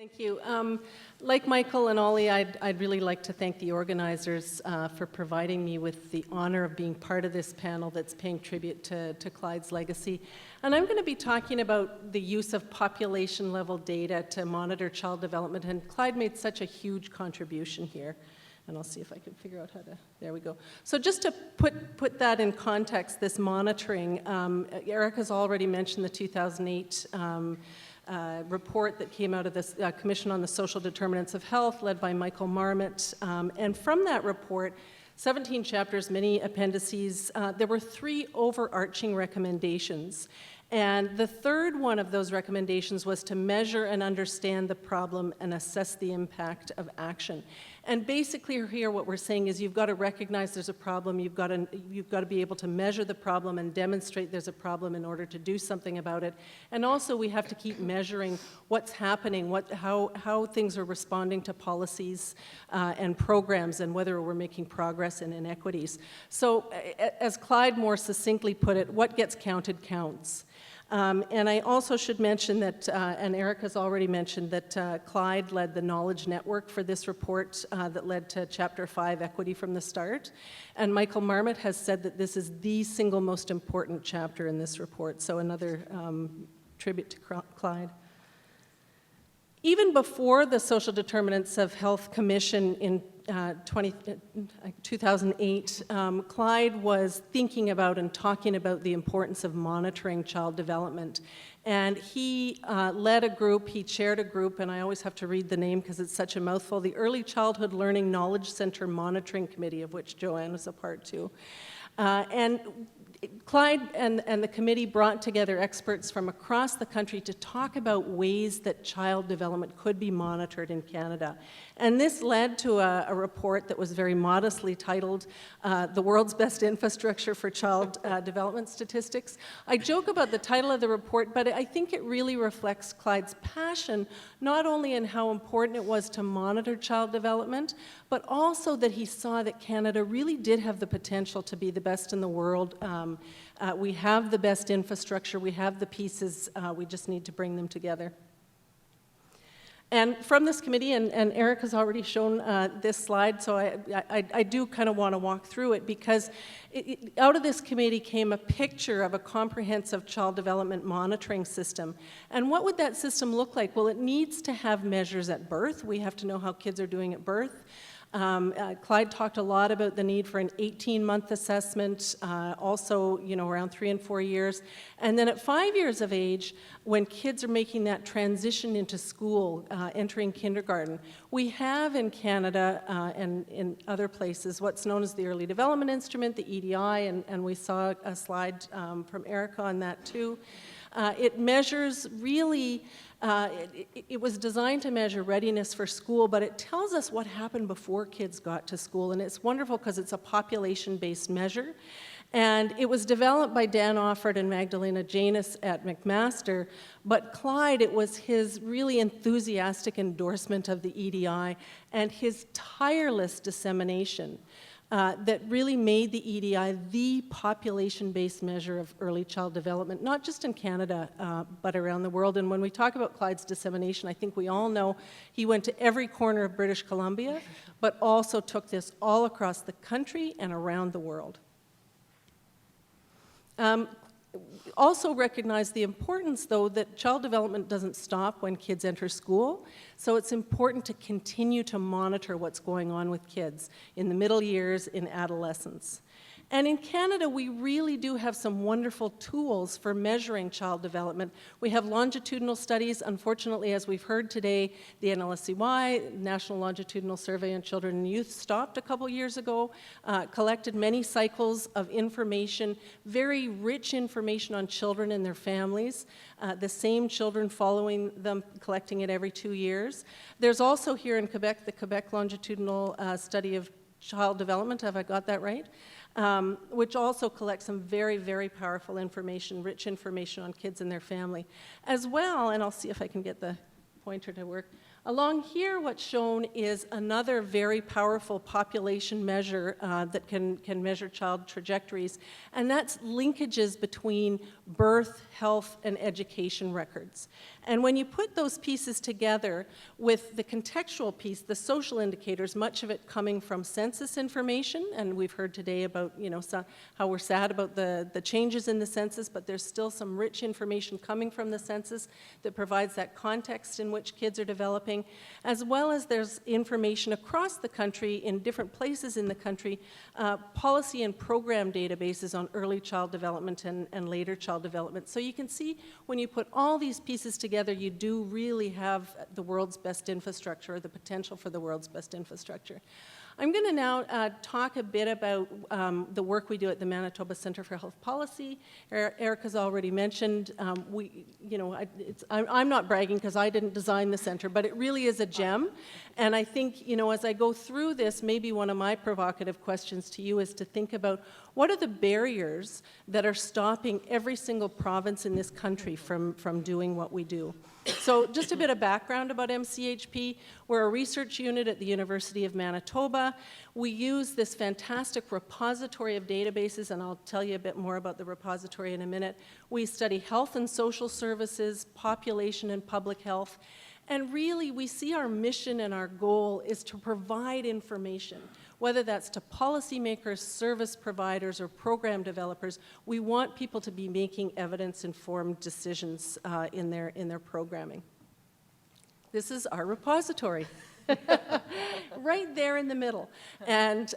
Thank you. Like Michael and Ollie, I'd really like to thank the organizers for providing me with the honor of being part of this panel that's paying tribute to Clyde's legacy. And I'm going to be talking about the use of population-level data to monitor child development, and Clyde made such a huge contribution here. And I'll see if I can figure out how to, there we go. So just to put that in context, this monitoring, Eric has already mentioned the 2008 report that came out of this Commission on the Social Determinants of Health, led by Michael Marmot. And from that report, 17 chapters, many appendices, there were 3 overarching recommendations. And the third one of those recommendations was to measure and understand the problem and assess the impact of action. And basically here what we're saying is you've got to recognize there's a problem, you've got to be able to measure the problem and demonstrate there's a problem in order to do something about it. And also we have to keep measuring what's happening, how things are responding to policies and programs, and whether we're making progress in inequities. So as Clyde more succinctly put it, what gets counted counts. And I also should mention that, and Eric has already mentioned, that Clyde led the knowledge network for this report that led to Chapter 5, Equity from the Start. And Michael Marmot has said that this is the single most important chapter in this report, so another tribute to Clyde. Even before the Social Determinants of Health Commission in 2008, Clyde was thinking about and talking about the importance of monitoring child development. And he led a group, he chaired a group, and I always have to read the name because it's such a mouthful, the Early Childhood Learning Knowledge Center Monitoring Committee, of which Joanne was a part too. And Clyde and the committee brought together experts from across the country to talk about ways that child development could be monitored in Canada. And this led to a report that was very modestly titled, The World's Best Infrastructure for Child Development Statistics. I joke about the title of the report, but I think it really reflects Clyde's passion, not only in how important it was to monitor child development, but also that he saw that Canada really did have the potential to be the best in the world. We have the best infrastructure, we have the pieces, we just need to bring them together. And from this committee, and Eric has already shown this slide, so I do kind of want to walk through it, because out of this committee came a picture of a comprehensive child development monitoring system. And what would that system look like? Well, it needs to have measures at birth. We have to know how kids are doing at birth. Clyde talked a lot about the need for an 18-month assessment, also, around 3 and 4 years. And then at 5 years of age, when kids are making that transition into school, entering kindergarten, we have in Canada and in other places what's known as the Early Development Instrument, the EDI, and we saw a slide from Erica on that too. It measures really, it was designed to measure readiness for school, but it tells us what happened before kids got to school, and it's wonderful because it's a population-based measure. And it was developed by Dan Offord and Magdalena Janus at McMaster, but Clyde, it was his really enthusiastic endorsement of the EDI and his tireless dissemination that really made the EDI the population-based measure of early child development, not just in Canada, but around the world. And when we talk about Clyde's dissemination, I think we all know he went to every corner of British Columbia, but also took this all across the country and around the world. Also recognize the importance, though, that child development doesn't stop when kids enter school. So it's important to continue to monitor what's going on with kids in the middle years, in adolescence. And in Canada, we really do have some wonderful tools for measuring child development. We have longitudinal studies. Unfortunately, as we've heard today, the NLSCY, National Longitudinal Survey on Children and Youth, stopped a couple years ago, collected many cycles of information, very rich information on children and their families, the same children following them, collecting it every 2 years. There's also here in Quebec, the Quebec Longitudinal Study of Child Development, have I got that right? Which also collects some very, very powerful information, rich information on kids and their family. As well, and I'll see if I can get the pointer to work, Along here, what's shown is another very powerful population measure that can measure child trajectories, and that's linkages between birth, health, and education records. And when you put those pieces together with the contextual piece, the social indicators, much of it coming from census information, and we've heard today about, how we're sad about the changes in the census, but there's still some rich information coming from the census that provides that context in which kids are developing, as well as there's information across the country in different places in the country, policy and program databases on early child development and later child development. So you can see when you put all these pieces together, you do really have the world's best infrastructure, or the potential for the world's best infrastructure. I'm going to now talk a bit about the work we do at the Manitoba Centre for Health Policy. Erica's already mentioned, I'm not bragging because I didn't design the centre, but it really is a gem. And I think, as I go through this, maybe one of my provocative questions to you is to think about what are the barriers that are stopping every single province in this country from doing what we do. So just a bit of background about MCHP. We're a research unit at the University of Manitoba. We use this fantastic repository of databases, and I'll tell you a bit more about the repository in a minute. We study health and social services, population and public health, and really we see our mission and our goal is to provide information. Whether that's to policymakers, service providers, or program developers, we want people to be making evidence-informed decisions in their programming. This is our repository. Right there in the middle. And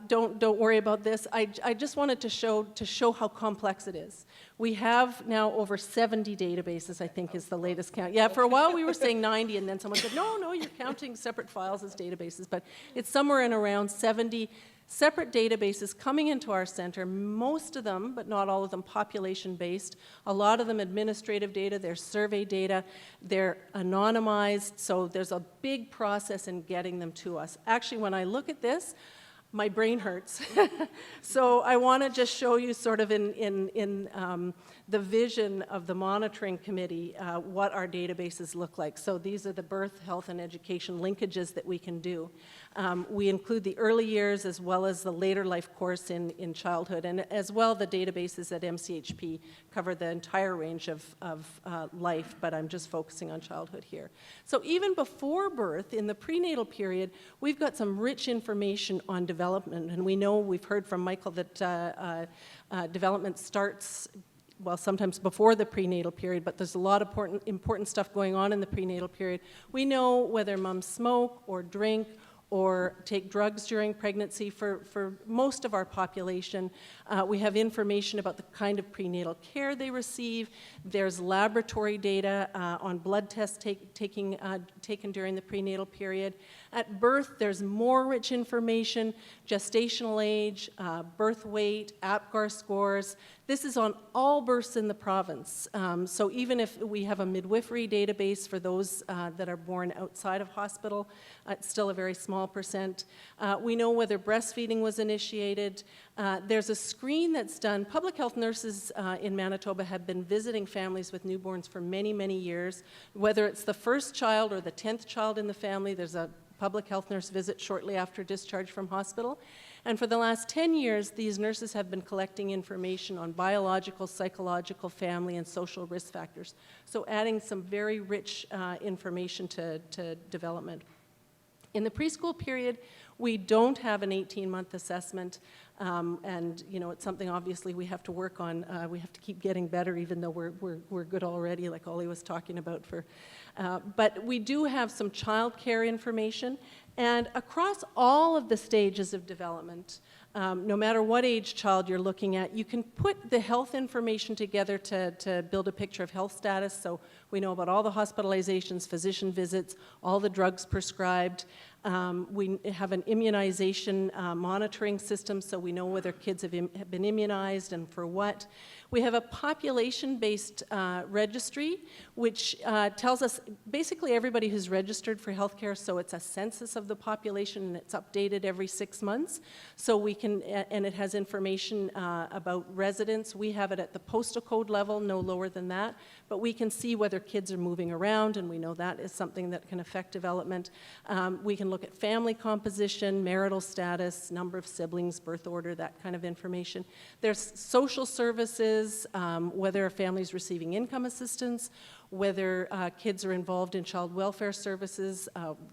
don't worry about this. I just wanted to show how complex it is. We have now over 70 databases, I think is the latest count. Yeah, for a while we were saying 90, and then someone said, no, you're counting separate files as databases. But it's somewhere in around 70 separate databases coming into our center, most of them, but not all of them, population-based. A lot of them administrative data, they're survey data, they're anonymized, so there's a big process in getting them to us. Actually, when I look at this, my brain hurts. So I want to just show you sort of in the vision of the monitoring committee what our databases look like. So these are the birth, health, and education linkages that we can do. We include the early years as well as the later life course in childhood, and as well the databases at MCHP cover the entire range of life, but I'm just focusing on childhood here. So even before birth, in the prenatal period, we've got some rich information on development, and we've heard from Michael that development starts, well, sometimes before the prenatal period, but there's a lot of important stuff going on in the prenatal period. We know whether moms smoke or drink or take drugs during pregnancy for most of our population. We have information about the kind of prenatal care they receive. There's laboratory data on blood tests taken during the prenatal period. At birth, there's more rich information, gestational age, birth weight, APGAR scores. This is on all births in the province. So even if we have a midwifery database for those that are born outside of hospital, it's still a very small percent. We know whether breastfeeding was initiated. There's a screen that's done. Public health nurses in Manitoba have been visiting families with newborns for many, many years. Whether it's the first child or the 10th child in the family, there's a public health nurse visit shortly after discharge from hospital. And for the last 10 years, these nurses have been collecting information on biological, psychological, family, and social risk factors. So adding some very rich information to development. In the preschool period, we don't have an 18-month assessment, and it's something obviously we have to work on. We have to keep getting better, even though we're good already, like Ollie was talking about. But we do have some child care information, and across all of the stages of development, no matter what age child you're looking at, you can put the health information together to build a picture of health status. So we know about all the hospitalizations, physician visits, all the drugs prescribed. We have an immunization monitoring system, so we know whether kids have been immunized and for what. We have a population-based registry, which tells us basically everybody who's registered for healthcare, so it's a census of the population, and it's updated every 6 months. So we can, and it has information about residents. We have it at the postal code level, no lower than that, but we can see whether kids are moving around, and we know that is something that can affect development. We can look at family composition, marital status, number of siblings, birth order, that kind of information. There's social services, whether a family is receiving income assistance, whether kids are involved in child welfare services,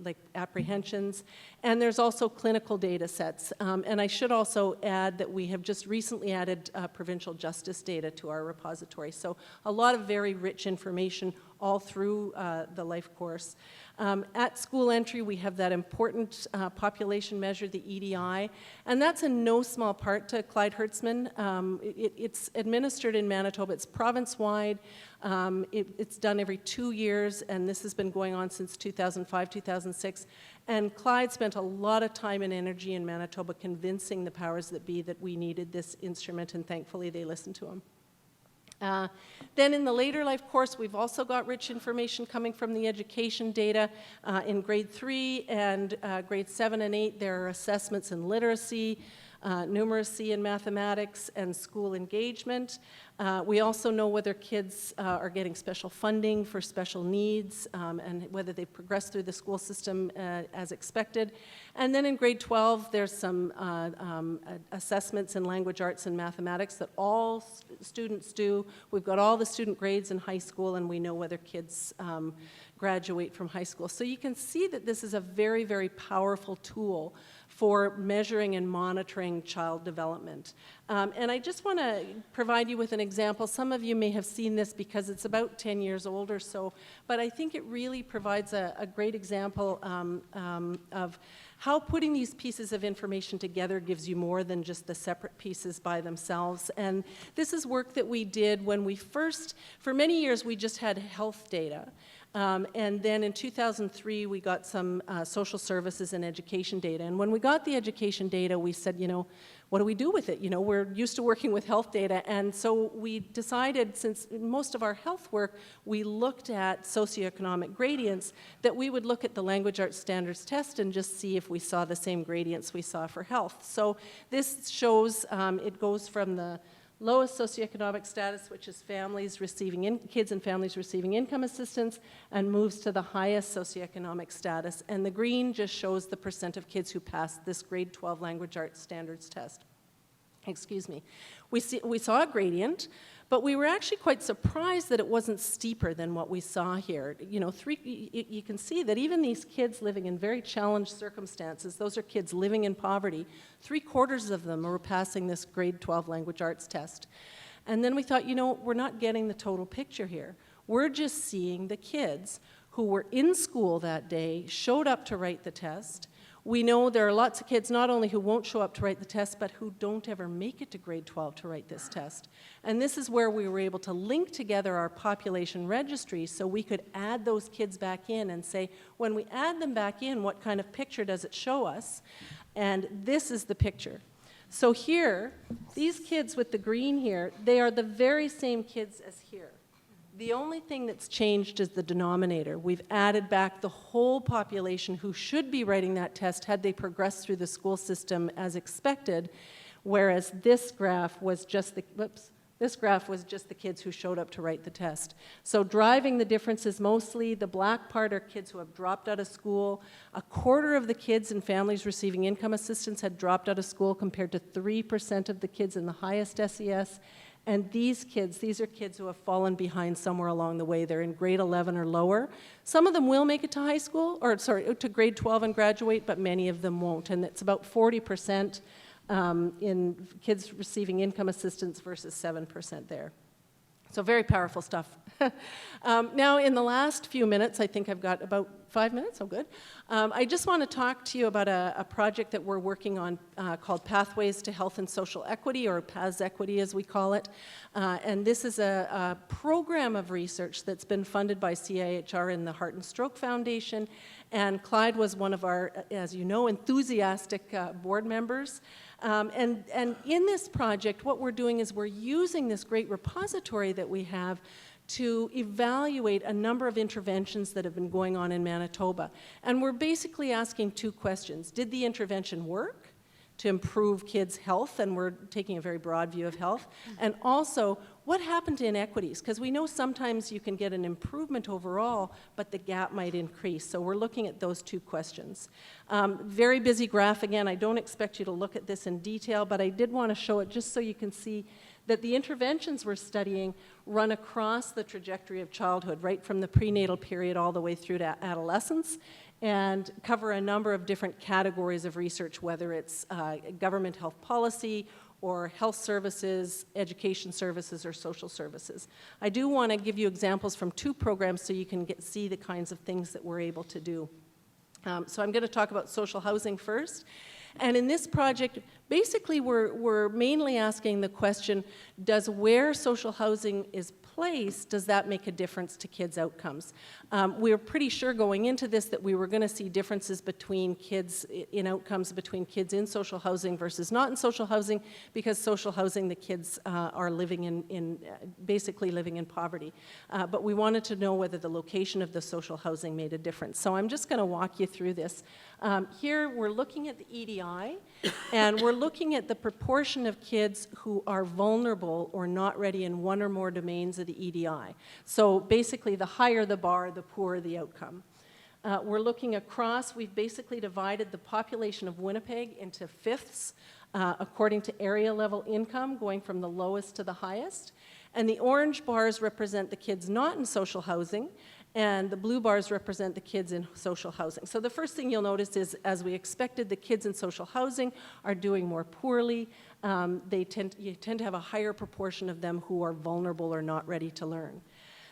like apprehensions, and there's also clinical data sets. And I should also add that we have just recently added provincial justice data to our repository. So a lot of very rich information all through the life course. At school entry, we have that important population measure, the EDI, and that's in no small part to Clyde Hertzman. It's administered in Manitoba. It's province-wide. It's done every 2 years, and this has been going on since 2005, 2006. And Clyde spent a lot of time and energy in Manitoba convincing the powers that be that we needed this instrument, and thankfully they listened to him. Then in the later life course, we've also got rich information coming from the education data. In grade 3 and grade 7 and 8, there are assessments in literacy, numeracy and mathematics, and school engagement. We also know whether kids are getting special funding for special needs and whether they've progressed through the school system as expected. And then in grade 12, there's some assessments in language arts and mathematics that all students do. We've got all the student grades in high school, and we know whether kids graduate from high school. So you can see that this is a very, very powerful tool for measuring and monitoring child development. And I just want to provide you with an example. Some of you may have seen this because it's about 10 years old or so, but I think it really provides a great example of how putting these pieces of information together gives you more than just the separate pieces by themselves. And this is work that we did when we first, for many years, we just had health data. And then in 2003, we got some social services and education data. And when we got the education data, we said, you know, what do we do with it? You know, we're used to working with health data. And so we decided, since most of our health work, we looked at socioeconomic gradients, that we would look at the language arts standards test and just see if we saw the same gradients we saw for health. So this shows, it goes from the lowest socioeconomic status, which is families receiving kids and families receiving income assistance, and moves to the highest socioeconomic status. And the green just shows the percent of kids who passed this grade 12 language arts standards test. Excuse me. We saw a gradient, but we were actually quite surprised that it wasn't steeper than what we saw here. You know, you can see that even these kids living in very challenged circumstances, those are kids living in poverty, 3/4 of them were passing this grade 12 language arts test. And then we thought, you know, we're not getting the total picture here. We're just seeing the kids who were in school that day, showed up to write the test. We know there are lots of kids not only who won't show up to write the test, but who don't ever make it to grade 12 to write this test. And this is where we were able to link together our population registry so we could add those kids back in and say, when we add them back in, what kind of picture does it show us? And this is the picture. So here, these kids with the green here, they are the very same kids as here. The only thing that's changed is the denominator. We've added back the whole population who should be writing that test had they progressed through the school system as expected, whereas this graph was just the, this graph was just the kids who showed up to write the test. So driving the differences mostly, the black part are kids who have dropped out of school. 1/4 of the kids in families receiving income assistance had dropped out of school compared to 3% of the kids in the highest SES. And these kids, these are kids who have fallen behind somewhere along the way. They're in grade 11 or lower. Some of them will make it to high school, or sorry, to grade 12 and graduate, but many of them won't. And it's about 40% in kids receiving income assistance versus 7% there. So very powerful stuff. Now, in the last few minutes, I think I've got about 5 minutes, oh good. I just want to talk to you about a project that we're working on called Pathways to Health and Social Equity, or PAS Equity as we call it. And this is a program of research that's been funded by CIHR and the Heart and Stroke Foundation. And Clyde was one of our, as you know, enthusiastic board members. And in this project, what we're doing is we're using this great repository that we have to evaluate a number of interventions that have been going on in Manitoba. And we're basically asking two questions. Did the intervention work to improve kids' health? And we're taking a very broad view of health. And also, what happened to inequities? Because we know sometimes you can get an improvement overall, but the gap might increase. So we're looking at those two questions. Very busy graph again. I don't expect you to look at this in detail, but I did want to show it just so you can see that the interventions we're studying run across the trajectory of childhood, right from the prenatal period all the way through to adolescence, and cover a number of different categories of research, whether it's government health policy or health services, education services, or social services. I do want to give you examples from two programs so you can see the kinds of things that we're able to do. So I'm going to talk about social housing first. And in this project, basically we're mainly asking the question, does where social housing is placed, does that make a difference to kids' outcomes? We were pretty sure going into this that we were going to see differences between kids in outcomes between kids in social housing versus not in social housing, because social housing, the kids are living in basically living in poverty. But we wanted to know whether the location of the social housing made a difference. So I'm just going to walk you through this. Here we're looking at the EDI, and we're looking at the proportion of kids who are vulnerable or not ready in one or more domains of the EDI. So basically, the higher the bar, the poorer the outcome. We're looking across. We've basically divided the population of Winnipeg into fifths according to area level income, going from the lowest to the highest. And the orange bars represent the kids not in social housing, and the blue bars represent the kids in social housing. So the first thing you'll notice is, as we expected, the kids in social housing are doing more poorly. You tend to have a higher proportion of them who are vulnerable or not ready to learn.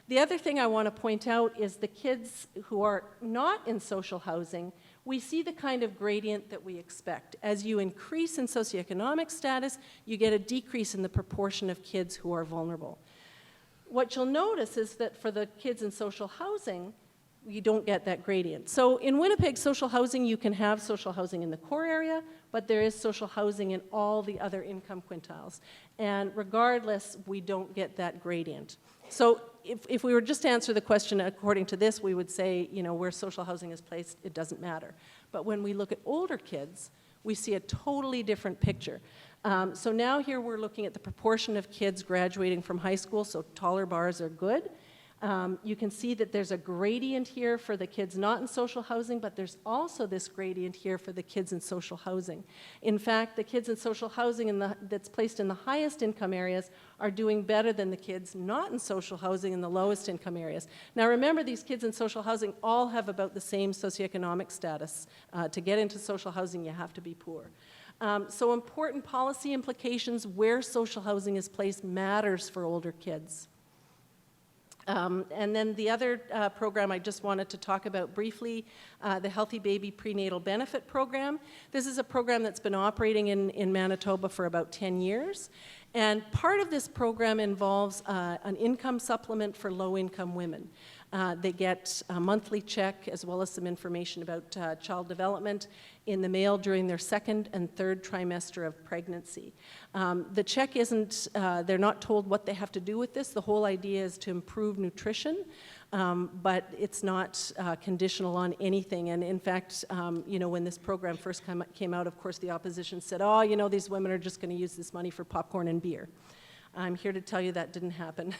The other thing I want to point out is the kids who are not in social housing, we see the kind of gradient that we expect. As you increase in socioeconomic status, you get a decrease in the proportion of kids who are vulnerable. What you'll notice is that for the kids in social housing, you don't get that gradient. So in Winnipeg, social housing, you can have social housing in the core area, but there is social housing in all the other income quintiles. And regardless, we don't get that gradient. So if we were just to answer the question according to this, we would say, you know, where social housing is placed, it doesn't matter. But when we look at older kids, we see a totally different picture. So now here we're looking at the proportion of kids graduating from high school, so taller bars are good. You can see that there's a gradient here for the kids not in social housing, but there's also this gradient here for the kids in social housing. In fact, the kids in social housing that's placed in the highest income areas are doing better than the kids not in social housing in the lowest income areas. Now remember, these kids in social housing all have about the same socioeconomic status. To get into social housing, you have to be poor. So important policy implications, where social housing is placed matters for older kids. And then the other program I just wanted to talk about briefly, the Healthy Baby Prenatal Benefit Program. This is a program that's been operating in Manitoba for about 10 years. And part of this program involves an income supplement for low-income women. They get a monthly check as well as some information about child development in the mail during their second and third trimester of pregnancy. The check isn't, they're not told what they have to do with this. The whole idea is to improve nutrition, but it's not conditional on anything. And in fact, you know, when this program first came out, of course, the opposition said, oh, you know, these women are just going to use this money for popcorn and beer. I'm here to tell you that didn't happen.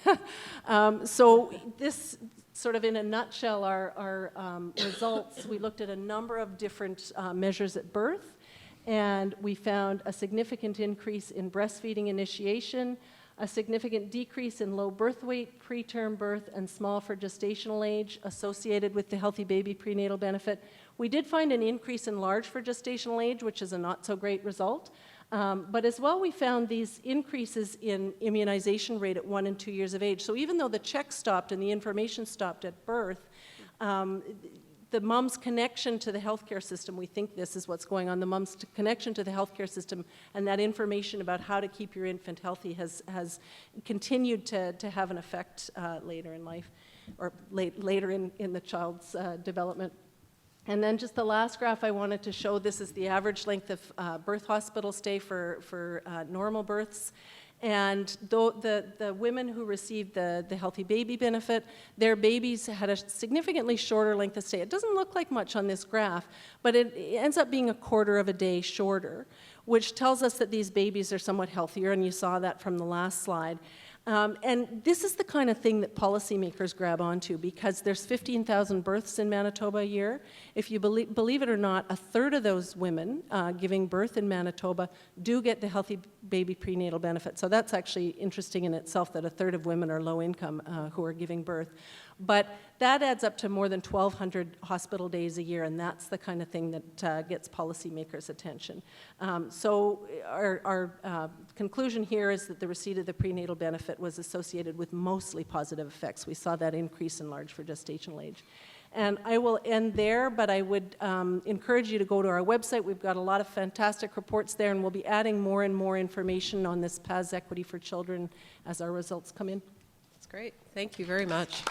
So this, sort of in a nutshell, our results, we looked at a number of different measures at birth, and we found a significant increase in breastfeeding initiation, a significant decrease in low birth weight, preterm birth, and small for gestational age associated with the Healthy Baby Prenatal Benefit. We did find an increase in large for gestational age, which is a not so great result. But as well, we found these increases in immunization rate at 1 and 2 years of age. So even though the check stopped and the information stopped at birth, the mom's connection to the healthcare system, we think this is what's going on, the mom's connection to the healthcare system and that information about how to keep your infant healthy has continued to have an effect later in life, or later in the child's development. And then just the last graph I wanted to show, this is the average length of birth hospital stay for normal births. And the women who received the healthy baby benefit, their babies had a significantly shorter length of stay. It doesn't look like much on this graph, but it ends up being a quarter of a day shorter, which tells us that these babies are somewhat healthier, and you saw that from the last slide. And this is the kind of thing that policymakers grab onto, because there's 15,000 births in Manitoba a year. If you believe it or not, a third of those women giving birth in Manitoba do get the healthy baby prenatal benefit. So that's actually interesting in itself, that a third of women are low income who are giving birth. But that adds up to more than 1,200 hospital days a year, and that's the kind of thing that gets policymakers' attention. So our conclusion here is that the receipt of the prenatal benefit was associated with mostly positive effects. We saw that increase in large for gestational age. And I will end there, but I would encourage you to go to our website. We've got a lot of fantastic reports there, and we'll be adding more and more information on this PAS equity for children as our results come in. That's great. Thank you very much.